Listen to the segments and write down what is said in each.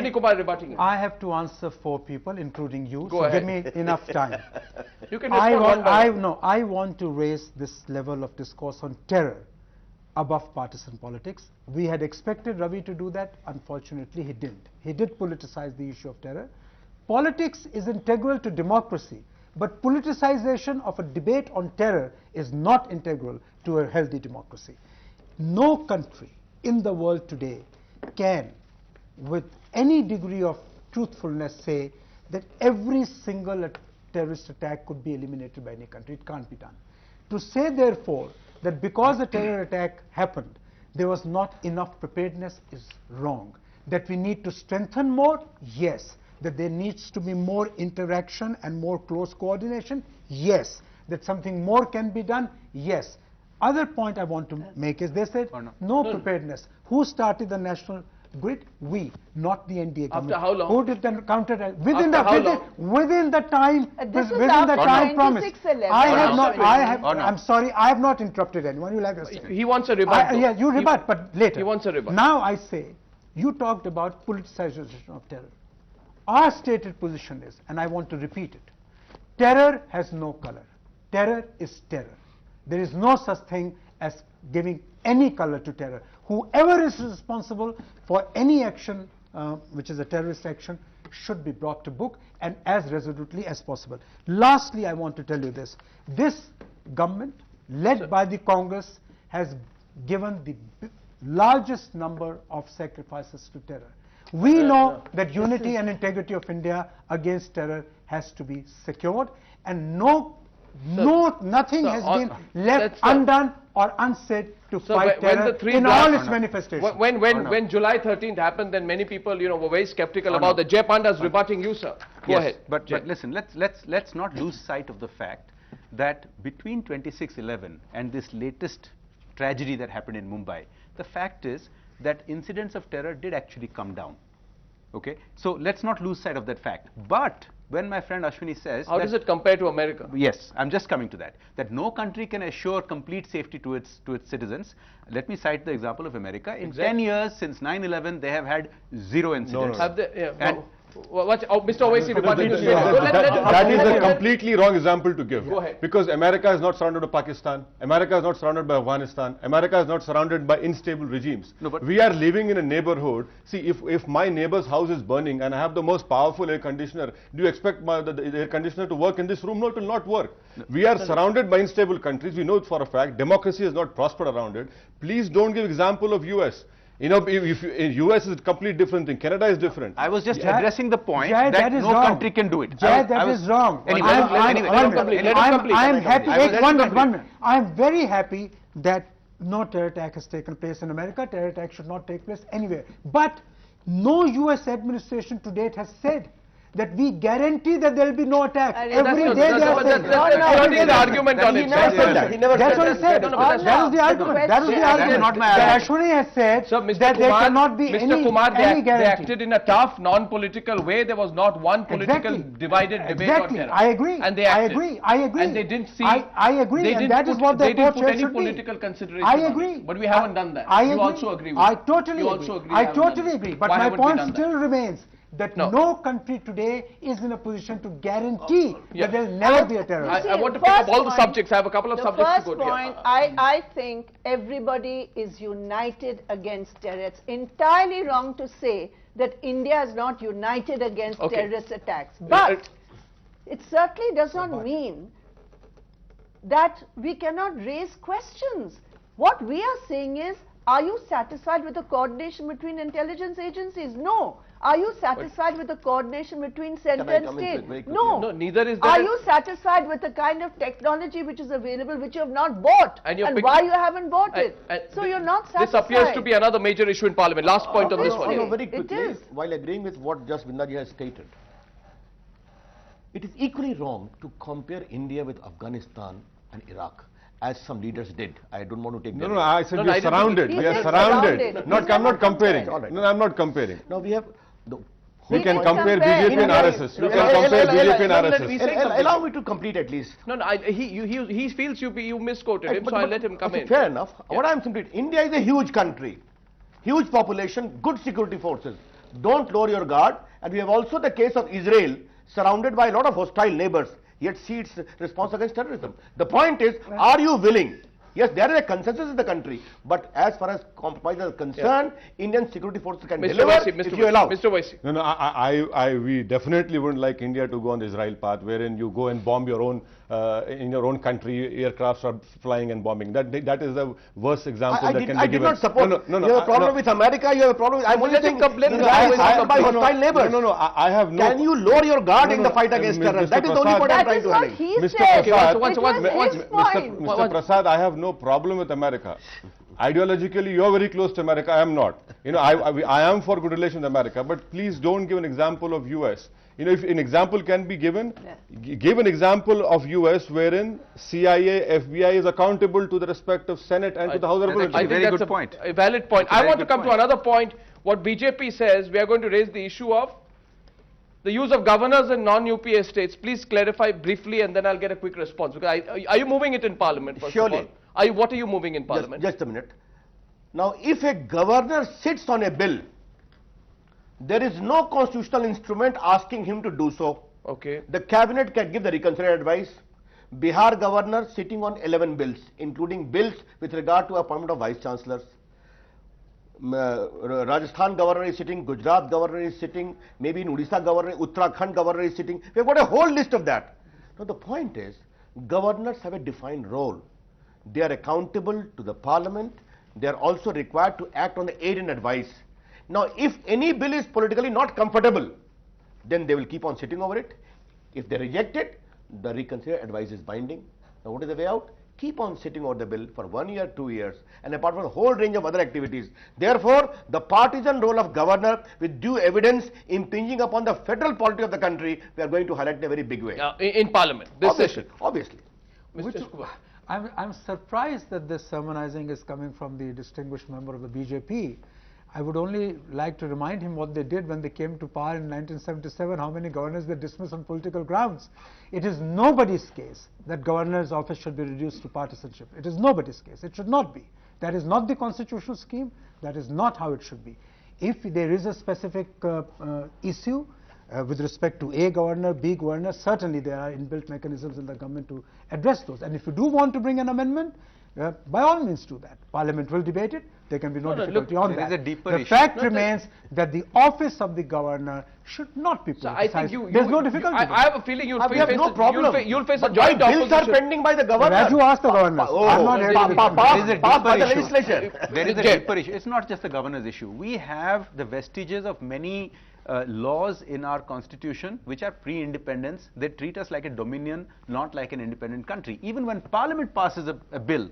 Ashwini Kumar rebutting it. I have to answer 4 people, including you. Go so ahead. give me enough time. You can respond one by one. No, I want to raise this level of discourse on terror above partisan politics. We had expected Ravi to do that. Unfortunately, he didn't. He did politicize the issue of terror. Politics is integral to democracy, but politicization of a debate on terror is not integral to a healthy democracy. No country in the world today can, with any degree of truthfulness, say that every single terrorist attack could be eliminated by any country. It can't be done. To say, therefore, that because a terror attack happened, there was not enough preparedness is wrong. That we need to strengthen more, yes. That there needs to be more interaction and more close coordination, yes. That something more can be done, yes. Other point I want to make is they said no preparedness. Who started the national grid? We, not the NDA government. After how long? Who did the counter? Within Within the time, this was within after the time promised. 96-11. I'm sorry, I have not interrupted anyone. You like to say. He wants a rebut. Yeah, you rebut, but later. He wants a rebut. Now I say, you talked about politicization of terror. Our stated position is, and I want to repeat it, terror has no color. Terror is terror. There is no such thing as giving any color to terror. Whoever is responsible for any action which is a terrorist action should be brought to book, and as resolutely as possible. Lastly, I want to tell you this. This government, led by the Congress, has given the largest number of sacrifices to terror. We know that unity and integrity of India against terror has to be secured, and nothing has been left undone or unsaid to fight terror in all its manifestations. When July 13th happened, then many people, were very skeptical about the Jay Panda's rebutting you, sir. Go ahead. But listen, let's not lose sight of the fact that between 26/11 and this latest tragedy that happened in Mumbai, the fact is that incidents of terror did actually come down. Okay, so let's not lose sight of that fact. But when my friend Ashwini says, how does it compare to America? Yes, I'm just coming to that. That no country can assure complete safety to its citizens. Let me cite the example of America. In 10 years since 9/11, they have had 0 incidents. Have they, Mr. Owaisi, that is a completely wrong example to give. Go ahead. Because America is not surrounded by Pakistan, America is not surrounded by Afghanistan, America is not surrounded by unstable regimes. No, but we are living in a neighborhood. See, if my neighbor's house is burning and I have the most powerful air conditioner, do you expect the air conditioner to work in this room? No, it will not work. No. We are surrounded by unstable countries. We know it for a fact. Democracy has not prospered around it. Please don't give example of US. If in US is a completely different thing. Canada is different. I was just addressing the point that no country can do it. That is wrong. I'm happy. One minute. I'm very happy that no terror attack has taken place in America. Terror attack should not take place anywhere. But no US administration to date has said that we guarantee that there will be no attack. Every day they are saying. The argument on it. He never said that. That's what he said. That was the argument. That was the argument. That Ashwini has said that there cannot be any guarantee. They acted in a tough, non-political way. There was not one political divided debate on terror. I agree. And they acted. I agree. And they didn't see. I agree. And that is what the approach should be. They didn't put any political consideration. I agree. But we haven't done that. You also agree with I totally agree. I totally agree. But my point still remains that no country today is in a position to guarantee that there will never be a terror. I want to pick up all the subjects. I have a couple of subjects to go to. The first point, I think everybody is united against terror. It's entirely wrong to say that India is not united against terrorist attacks. But it certainly does not mean that we cannot raise questions. What we are saying is, are you satisfied with the coordination between intelligence agencies? No. Are you satisfied with the coordination between centre and state? No. Neither is there. Are you satisfied with the kind of technology which is available, which you have not bought? And why you haven't bought it? So you're not satisfied. This appears to be another major issue in Parliament. Last point on this one. No, very quickly, while agreeing with what just Vindaji has stated, it is equally wrong to compare India with Afghanistan and Iraq, as some leaders did. I don't want to take No, I said we are surrounded. We are surrounded. I'm not comparing. No, I'm not comparing. No, we have... We can compare BJP and RSS. We can compare BJP and RSS. Allow me to complete at least. No, he feels you misquoted him, so I let him come in. Fair enough. What I am simply... India is a huge country. Huge population, good security forces. Don't lower your guard. And we have also the case of Israel, surrounded by a lot of hostile neighbors, yet see its response against terrorism. The point is, are you willing? Yes, there is a consensus in the country, but as far as compromise is concerned, Indian security forces can deliver if you allow. Mr. Vaisi. No, we definitely wouldn't like India to go on the Israel path, wherein you go and bomb your own, in your own country, aircrafts are flying and bombing. That is the worst example that can be given. I did not support. No, you have a problem with America, you have a problem with, I'm only saying, complain by hostile neighbors. I have no. Can you lower your guard in the fight against terror? That is the only point I'm trying to highlight. He said. Mr. Prasad, I have no problem with America. Ideologically, you are very close to America. I am not. You know, I am for good relations with America. But please don't give an example of U.S. You know, if an example can be given, give an example of U.S. wherein CIA, FBI is accountable to the respect of Senate and to the House of Representatives. I think very that's good point. a valid point. I want to come to another point. What BJP says, we are going to raise the issue of the use of governors in non-UPA states. Please clarify briefly, and then I'll get a quick response. Because are you moving it in Parliament, first Surely. of all? What are you moving in Parliament? Just a minute. Now, if a governor sits on a bill, there is no constitutional instrument asking him to do so. Okay. The cabinet can give the reconsidered advice. Bihar governor sitting on 11 bills, including bills with regard to appointment of vice chancellors. Rajasthan governor is sitting, Gujarat governor is sitting, maybe in Odisha governor, Uttarakhand governor is sitting. We have got a whole list of that. Now the point is, governors have a defined role. They are accountable to the parliament. They are also required to act on the aid and advice. Now if any bill is politically not comfortable, then they will keep on sitting over it. If they reject it, the reconsidered advice is binding. Now what is the way out? Keep on sitting over the bill for 1 year, 2 years, and apart from a whole range of other activities. Therefore, the partisan role of governor with due evidence impinging upon the federal polity of the country, we are going to highlight in a very big way. In Parliament, this session. Obviously. I'm surprised that this sermonizing is coming from the distinguished member of the BJP. I would only like to remind him what they did when they came to power in 1977, how many governors they dismissed on political grounds. It is nobody's case that governor's office should be reduced to partisanship. It is nobody's case. It should not be. That is not the constitutional scheme. That is not how it should be. If there is a specific issue with respect to A governor, B governor, certainly there are inbuilt mechanisms in the government to address those. And if you do want to bring an amendment, by all means do that. Parliament will debate it. There can be no difficulty on that. There is a deeper the issue. fact remains that the office of the governor should not be politicized. So I think there's no difficulty. I have a feeling you'll We have no problem. You'll face a But joint why bills opposition. are pending by the governor? Raju asked the governor. I'm not here to There is a Passed by deeper the issue. legislature. There is a deeper issue. It's not just the governor's issue. We have the vestiges of many laws in our constitution which are pre-independence. They treat us like a dominion, not like an independent country. Even when Parliament passes a bill,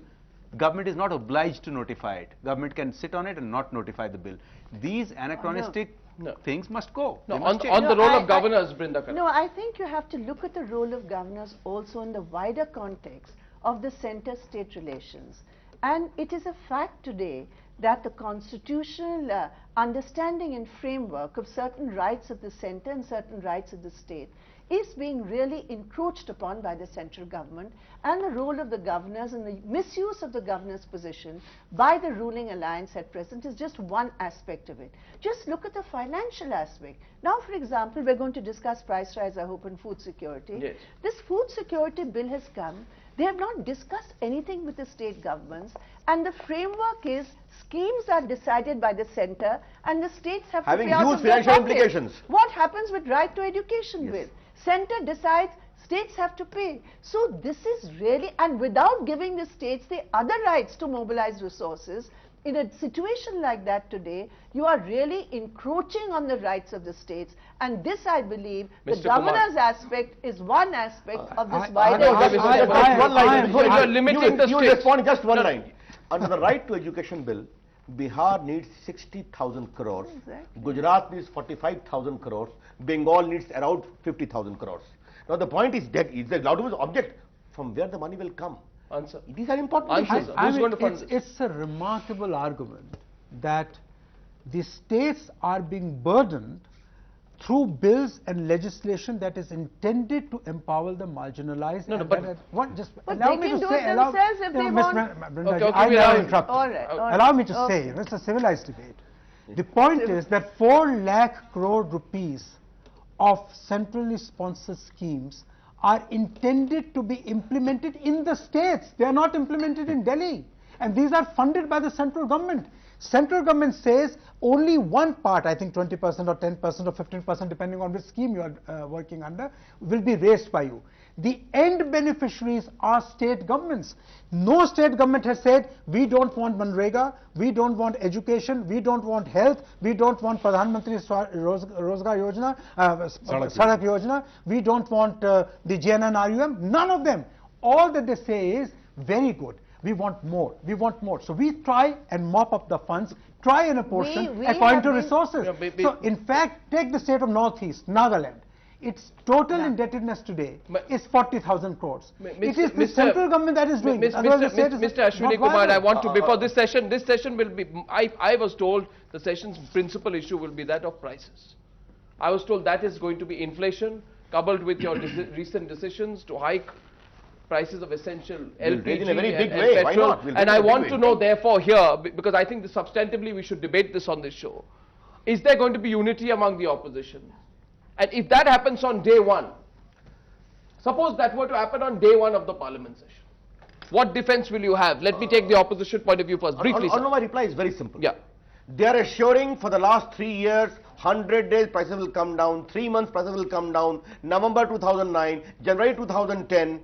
government is not obliged to notify it. Government can sit on it and not notify the bill. These anachronistic things must go. No, They must change. on the role of governors, Brinda Karan. No, I think you have to look at the role of governors also in the wider context of the center-state relations. And it is a fact today that the constitutional understanding and framework of certain rights of the center and certain rights of the state is being really encroached upon by the central government, and the role of the governors and the misuse of the governor's position by the ruling alliance at present is just one aspect of it. Just look at the financial aspect. Now, for example, we're going to discuss price rise, I hope, in food security. Yes. This food security bill has come. They have not discussed anything with the state governments, and the framework is schemes are decided by the center and the states have Having to pay out huge of their financial pocket. implications. What happens with right to education bill? Center decides, states have to pay. So this is really, and without giving the states the other rights to mobilize resources, in a situation like that today, you are really encroaching on the rights of the states, and this, I believe, the Mr. Kumar. governor's aspect is one aspect of this I- wider I- issue. I- Just I- one line. I- Before you you- are limiting the you states. respond just one No, no. line. Under the right to education bill, Bihar needs 60,000 crores. Exactly. Gujarat needs 45,000 crores. Bengal needs around 50,000 crores. Now the point is that is the Laudu's object from where the money will come. Answer. These are important Answer, issues. sir. Who's going to fund this? It's a remarkable argument that the states are being burdened through bills and legislation that is intended to empower the marginalized. No, and but- that- what, just But allow they me can to do say, it allow, themselves if no, they Ms. want. Brinda, Okay, I we never allow- interrupt you. All right, all Allow right. me to say, Okay. it's a civilized debate. The point is that 4 lakh crore rupees of centrally sponsored schemes are intended to be implemented in the states. They are not implemented in Delhi. And these are funded by the central government. Central government says only one part, I think 20% or 10% or 15%, depending on which scheme you are working under, will be raised by you. The end beneficiaries are state governments. No state government has said, we don't want Manrega, we don't want education, we don't want health, we don't want Pradhan Mantri Rozgar Yojana, Sadak Yojana, we don't want the GNRUM, none of them. All that they say is, very good, we want more, we want more. So we try and mop up the funds, try and apportion according to resources. So in fact, take the state of Northeast, Nagaland. Its total indebtedness today is 40,000 crores. It is the central government that is doing it. Mr. Ashwini Kumar, I want to, before this session will be, I was told the session's principal issue will be that of prices. I was told that is going to be inflation, coupled with your recent decisions to hike prices of essential LPG in a very big and way. Why petrol. not? And I want to know therefore here, because I think substantively we should debate this on this show, is there going to be unity among the opposition? And if that happens on day one, suppose that were to happen on day one of the parliament session, what defense will you have? Let me take the opposition point of view first, briefly. My reply is very simple. Yeah. They are assuring for the last 3 years, 100 days prices will come down, 3 months prices will come down, November 2009, January 2010,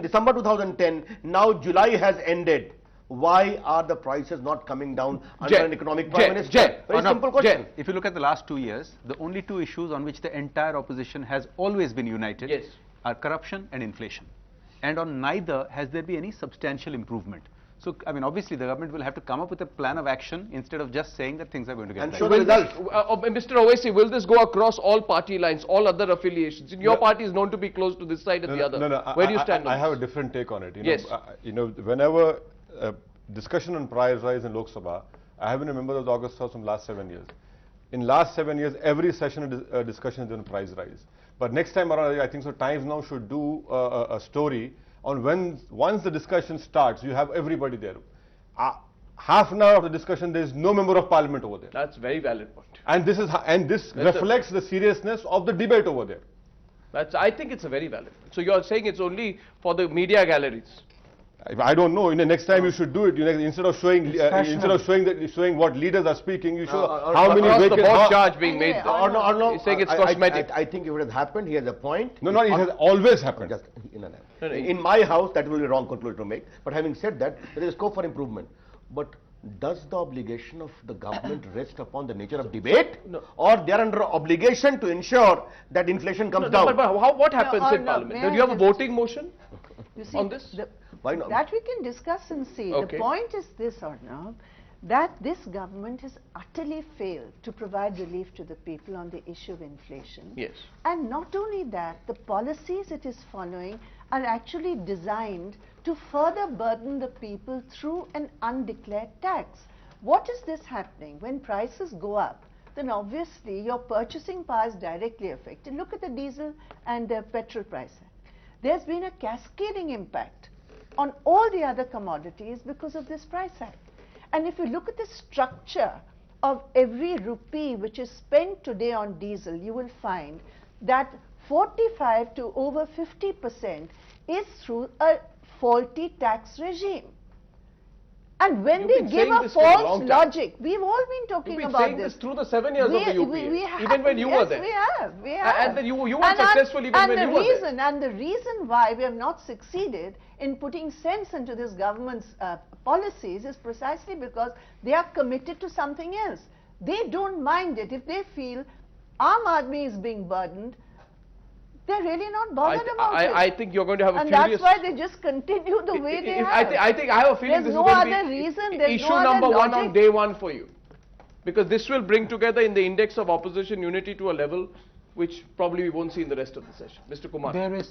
December 2010, now July has ended. Why are the prices not coming down under an economic prime minister? Very simple question. If you look at the last 2 years, the only 2 issues on which the entire opposition has always been united are corruption and inflation. And on neither has there been any substantial improvement. So, I mean, obviously the government will have to come up with a plan of action instead of just saying that things are going to get better. And show the results. Mr. Owaisi, will this go across all party lines, all other affiliations? Your party is known to be close to this side and the other. Where do you stand on I have a this? different take on it. Yes. Whenever discussion on price rise in Lok Sabha, I have been a member of the August House from last 7 years. In last 7 years, every session discussion is on price rise. But next time around, I think so Times now should do a story on once the discussion starts, you have everybody there. Half an hour of the discussion, there is no member of parliament over there. That's a very valid point. And this reflects the seriousness of the debate over there. I think it's a very valid point. So you're saying it's only for the media galleries? I don't know. Next time you should do it. Instead of showing showing what leaders are speaking, you show how many across the board charge being made. You're saying it's cosmetic. I think if it has happened, he has a point. No, it has always happened. In my house, that will be a wrong conclusion to make. But having said that, there is scope for improvement. But does the obligation of the government rest upon the nature of debate? No. Or they are under obligation to ensure that inflation comes down? But what happens in parliament? Do you have a voting motion on this? Why not? That we can discuss and see. Okay. The point is this, Arnab, that this government has utterly failed to provide relief to the people on the issue of inflation. Yes. And not only that, the policies it is following are actually designed to further burden the people through an undeclared tax. What is this happening? When prices go up, then obviously your purchasing power is directly affected. Look at the diesel and the petrol pricing. There's been a cascading impact on all the other commodities because of this price hike. And if you look at the structure of every rupee which is spent today on diesel, you will find that 45 to over 50% is through a faulty tax regime. And when You've they been give saying a this for a long false time. logic, we've all been talking You've been about saying this through the 7 years of the UPA, even when you were there. We have. And then you weren't successful even when you were there. And the reason why we have not succeeded in putting sense into this government's policies is precisely because they are committed to something else. They don't mind it if they feel Aam Aadmi is being burdened. They're really not bothered about it. I think you're going to have a and furious... that's why they just continue the way they have. I think I have a feeling There's this no is going other to be reason, there's issue no other number one logic. on day one for you. Because this will bring together in the index of opposition unity to a level which probably we won't see in the rest of the session. Mr. Kumar. There is